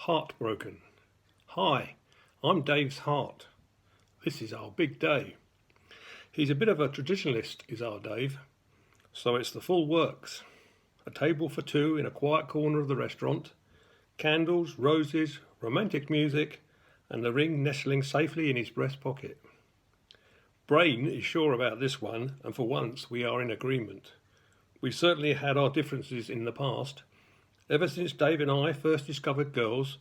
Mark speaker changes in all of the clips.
Speaker 1: Heartbroken. Hi, I'm Dave's heart. This is our big day. He's a bit of a traditionalist, is our Dave, so it's the full works. A table for two in a quiet corner of the restaurant, candles, roses, romantic music, and the ring nestling safely in his breast pocket. Brain is sure about this one, and for once we are in agreement. We've certainly had our differences in the past. Ever since Dave and I first discovered girls,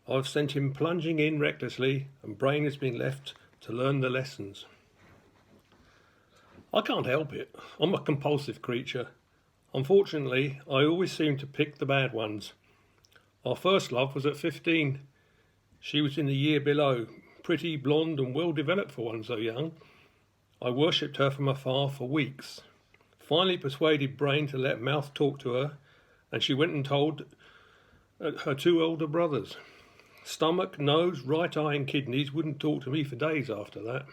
Speaker 1: I've sent him plunging in recklessly, and Brain has been left to learn the lessons. I can't help it. I'm a compulsive creature. Unfortunately, I always seem to pick the bad ones. Our first love was at 15. She was in the year below, pretty, blonde and well developed for one so young. I worshipped her from afar for weeks. Finally persuaded Brain to let mouth talk to her, and she went and told her two older brothers. Stomach, nose, right eye and kidneys wouldn't talk to me for days after that.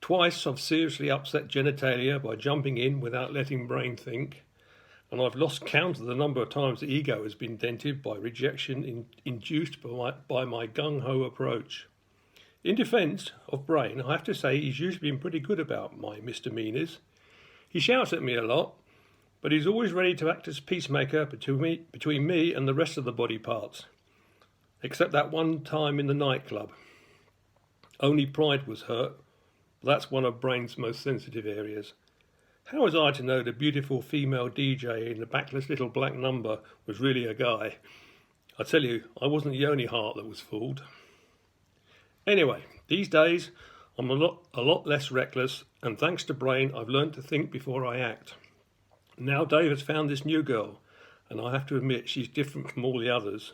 Speaker 1: Twice I've seriously upset genitalia by jumping in without letting Brain think, and I've lost count of the number of times the ego has been dented by rejection induced by my gung-ho approach. In defence of Brain, I have to say he's usually been pretty good about my misdemeanours. He shouts at me a lot, but he's always ready to act as peacemaker between me and the rest of the body parts, except that one time in the nightclub. Only pride was hurt, but that's one of Brain's most sensitive areas. How was I to know the beautiful female DJ in the backless little black number was really a guy? I tell you, I wasn't the only heart that was fooled. Anyway, these days I'm a lot less reckless, and thanks to Brain I've learned to think before I act. Now Dave has found this new girl, and I have to admit she's different from all the others.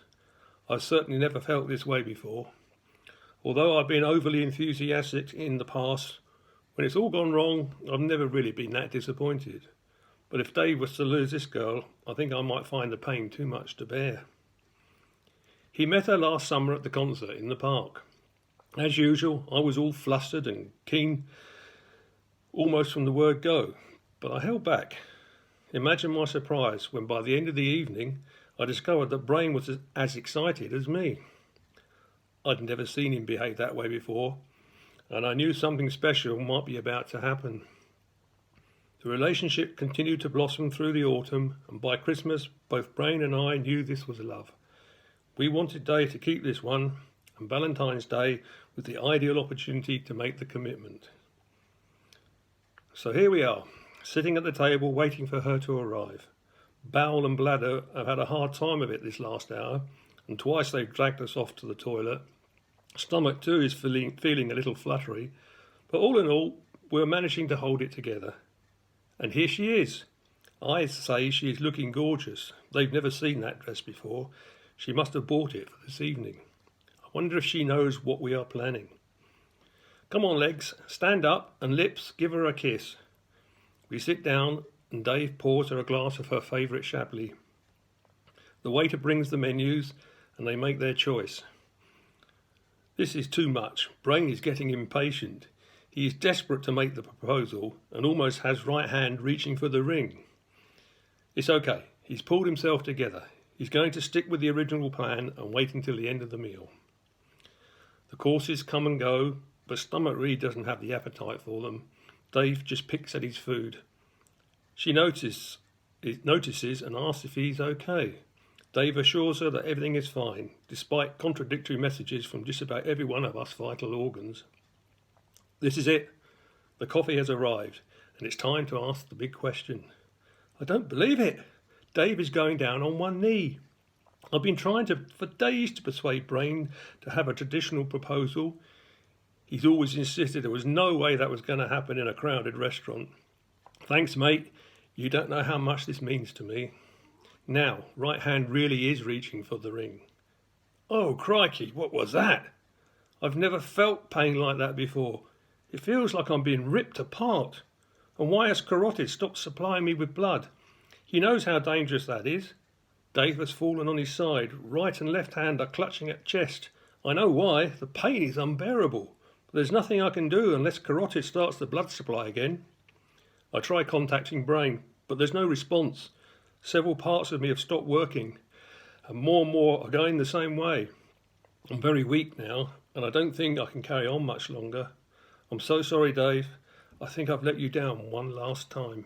Speaker 1: I've certainly never felt this way before. Although I've been overly enthusiastic in the past, when it's all gone wrong, I've never really been that disappointed. But if Dave was to lose this girl, I think I might find the pain too much to bear. He met her last summer at the concert in the park. As usual, I was all flustered and keen, almost from the word go, but I held back. Imagine my surprise when by the end of the evening I discovered that Brain was as excited as me. I'd never seen him behave that way before, and I knew something special might be about to happen. The relationship continued to blossom through the autumn, and by Christmas both Brain and I knew this was love. We wanted Dave to keep this one, and Valentine's Day was the ideal opportunity to make the commitment. So here we are, sitting at the table waiting for her to arrive. Bowel and bladder have had a hard time of it this last hour, and twice they've dragged us off to the toilet. Stomach too is feeling a little fluttery, but all in all, we're managing to hold it together. And here she is. I say she is looking gorgeous. They've never seen that dress before. She must have bought it for this evening. I wonder if she knows what we are planning. Come on, legs, stand up, and lips, give her a kiss. We sit down, and Dave pours her a glass of her favourite Chablis. The waiter brings the menus, and they make their choice. This is too much. Brain is getting impatient. He is desperate to make the proposal, and almost has right hand reaching for the ring. It's okay. He's pulled himself together. He's going to stick with the original plan and wait until the end of the meal. The courses come and go, but Stomach really doesn't have the appetite for them. Dave just picks at his food. She notices and asks if he's okay. Dave assures her that everything is fine, despite contradictory messages from just about every one of us vital organs. This is it. The coffee has arrived, and it's time to ask the big question. I don't believe it. Dave is going down on one knee. I've been trying for days to persuade Brain to have a traditional proposal. He's always insisted there was no way that was going to happen in a crowded restaurant. Thanks, mate. You don't know how much this means to me. Now, right hand really is reaching for the ring. Oh, crikey, what was that? I've never felt pain like that before. It feels like I'm being ripped apart. And why has carotid stopped supplying me with blood? He knows how dangerous that is. Dave has fallen on his side. Right and left hand are clutching at chest. I know why. The pain is unbearable. But there's nothing I can do unless carotid starts the blood supply again. I try contacting Brain, but there's no response. Several parts of me have stopped working, and more are going the same way. I'm very weak now, and I don't think I can carry on much longer. I'm so sorry, Dave. I think I've let you down one last time.